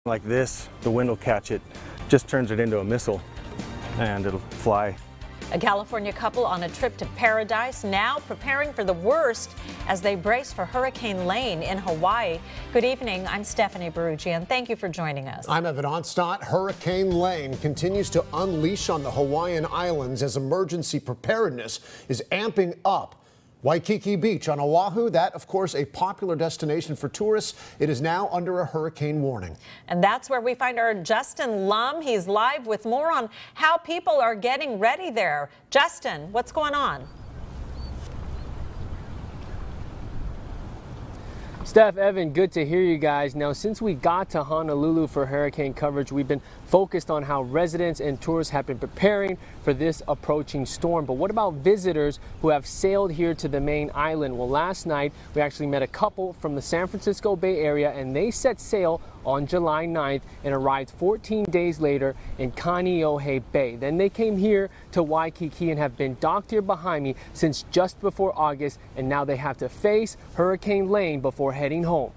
Like this, the wind will catch it, just turns it into a missile, and it'll fly. A California couple on a trip to paradise now preparing for the worst as they brace for Hurricane Lane in Hawaii. Good evening, I'm Stephanie Barugian. Thank you for joining us. I'm Evan Onstott. Hurricane Lane continues to unleash on the Hawaiian Islands as emergency preparedness is amping up. Waikiki Beach on Oahu, that, of course, a popular destination for tourists. It is now under a hurricane warning. And that's where we find our Justin Lum. He's live with more on how people are getting ready there. Justin, what's going on? Steph, Evan, good to hear you guys. Now, since we got to Honolulu for hurricane coverage, we've been focused on how residents and tourists have been preparing for this approaching storm. But what about visitors who have sailed here to the main island? Well, last night, we actually met a couple from the San Francisco Bay Area, and they set sail on July 9th and arrived 14 days later in Kaneohe Bay. Then they came here to Waikiki and have been docked here behind me since just before August, and now they have to face Hurricane Lane before heading home.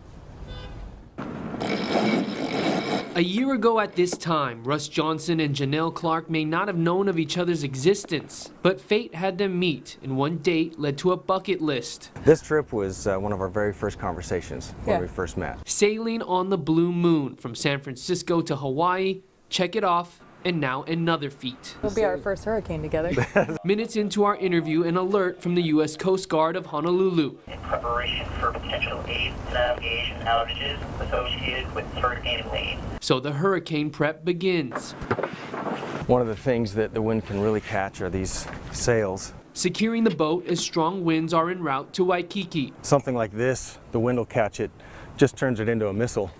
A year ago at this time, Russ Johnson and Janelle Clark may not have known of each other's existence, but fate had them meet, and one date led to a bucket list. This trip was one of our very first conversations when we first met. Sailing on the Blue Moon from San Francisco to Hawaii, check it off, and now another feat. It'll be our first hurricane together. Minutes into our interview, an alert from the U.S. Coast Guard of Honolulu. In preparation for potential aid navigation outages associated with Hurricane Lane. So the hurricane prep begins. One of the things that the wind can really catch are these sails. Securing the boat as strong winds are en route to Waikiki. Something like this, the wind will catch it, just turns it into a missile,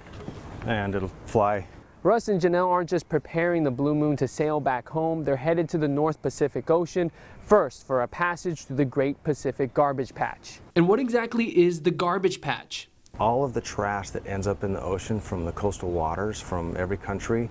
and it'll fly. Russ and Janelle aren't just preparing the Blue Moon to sail back home. They're headed to the North Pacific Ocean, first for a passage through the Great Pacific Garbage Patch. And what exactly is the Garbage Patch? All of the trash that ends up in the ocean from the coastal waters from every country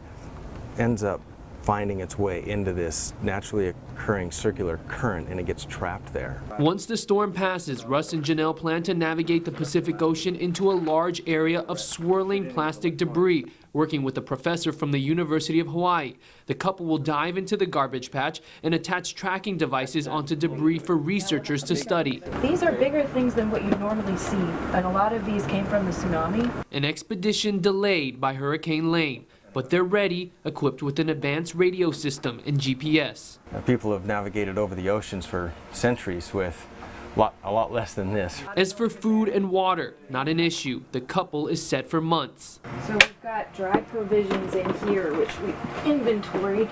ends up finding its way into this naturally occurring circular current, and it gets trapped there. Once the storm passes, Russ and Janelle plan to navigate the Pacific Ocean into a large area of swirling plastic debris. Working with a professor from the University of Hawaii, the couple will dive into the garbage patch and attach tracking devices onto debris for researchers to study. These are bigger things than what you normally see, and a lot of these came from the tsunami. An expedition delayed by Hurricane Lane, but they're ready, equipped with an advanced radio system and GPS. People have navigated over the oceans for centuries with a lot less than this. As for food and water, not an issue. The couple is set for months. So we've got dry provisions in here, which we've inventoried.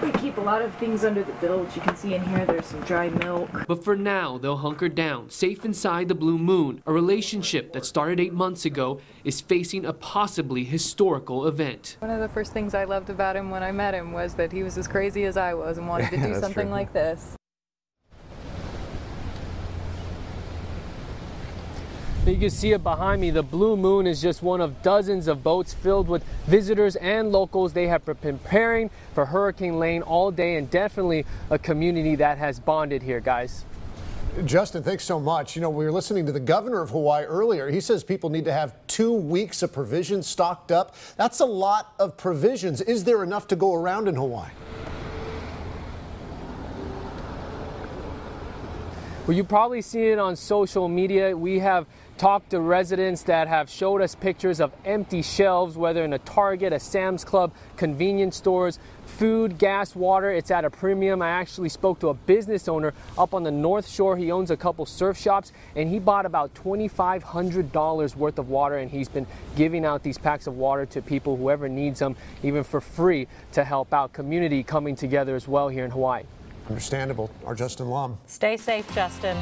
We keep a lot of things under the bilge. You can see in here there's some dry milk. But for now, they'll hunker down, safe inside the Blue Moon. A relationship that started 8 months ago is facing a possibly historical event. One of the first things I loved about him when I met him was that he was as crazy as I was and wanted to do something like this. You can see it behind me. The Blue Moon is just one of dozens of boats filled with visitors and locals. They have been preparing for Hurricane Lane all day, and definitely a community that has bonded here, guys. Justin, thanks so much. You know, we were listening to the governor of Hawaii earlier. He says people need to have 2 weeks of provisions stocked up. That's a lot of provisions. Is there enough to go around in Hawaii? Well, you probably see it on social media. We have talked to residents that have showed us pictures of empty shelves, whether in a Target, a Sam's Club, convenience stores, food, gas, water. It's at a premium. I actually spoke to a business owner up on the North Shore. He owns a couple surf shops, and he bought about $2,500 worth of water, and he's been giving out these packs of water to people, whoever needs them, even for free, to help out. Community coming together as well here in Hawaii. Understandable. Our Justin Lum. Stay safe, Justin.